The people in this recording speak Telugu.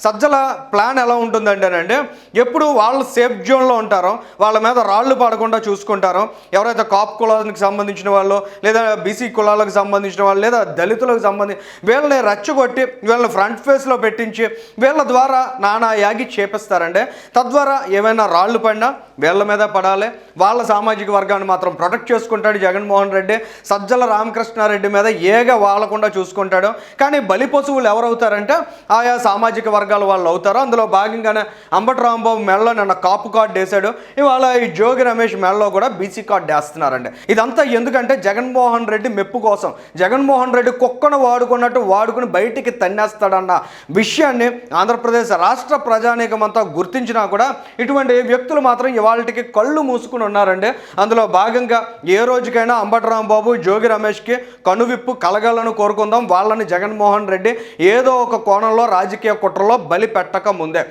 సజ్జల ప్లాన్ ఎలా ఉంటుందంటేనండి, ఎప్పుడు వాళ్ళు సేఫ్ జోన్లో ఉంటారో, వాళ్ళ మీద రాళ్ళు పడకుండా చూసుకుంటారో, ఎవరైతే కాపు కులానికి సంబంధించిన వాళ్ళు, లేదా బీసీ కులాలకు సంబంధించిన వాళ్ళు, లేదా దళితులకు సంబంధించి వీళ్ళని రెచ్చగొట్టి వీళ్ళని ఫ్రంట్ ఫేస్లో పెట్టించి వీళ్ళ ద్వారా నానా యాగి చేపిస్తారండి. తద్వారా ఏమైనా రాళ్ళు పడినా వీళ్ళ మీద పడాలి. వాళ్ళ సామాజిక వర్గాన్ని మాత్రం ప్రొటెక్ట్ చేసుకుంటాడు జగన్మోహన్ రెడ్డి. సజ్జల రామకృష్ణారెడ్డి మీద ఏగ వాలకుండా చూసుకుంటాడు. కానీ బలి పశువులు ఎవరవుతారంటే ఆయా సామాజిక వర్గాల వాళ్ళు అవుతారు. అందులో భాగంగానే అంబటి రాంబాబు మెడలో నిన్న కాపు కార్డు వేశాడు. ఇవాళ ఈ జోగి రమేష్ మెడలో కూడా బీసీ కార్డు వేస్తున్నారండి. ఇదంతా ఎందుకంటే జగన్మోహన్ రెడ్డి మెప్పు కోసం. జగన్మోహన్ రెడ్డి కుక్కను వాడుకున్నట్టు వాడుకుని బయటికి తన్నేస్తాడన్న విషయాన్ని ఆంధ్రప్రదేశ్ రాష్ట్ర ప్రజానీకం అంతా గుర్తించినా కూడా ఇటువంటి వ్యక్తులు మాత్రం ఇవాళకి కళ్ళు మూసుకుని ఉన్నారండి. అందులో భాగంగా ఏ రోజుకైనా అంబటి రాంబాబు, జోగి రమేష్కి కనువిప్పు కలగాలని కోరుకుందాం. వాళ్ళని జగన్మోహన్ రెడ్డి ఏదో ఒక కోణంలో రాజకీయ కుట్రలో బలి పెట్టక ముందే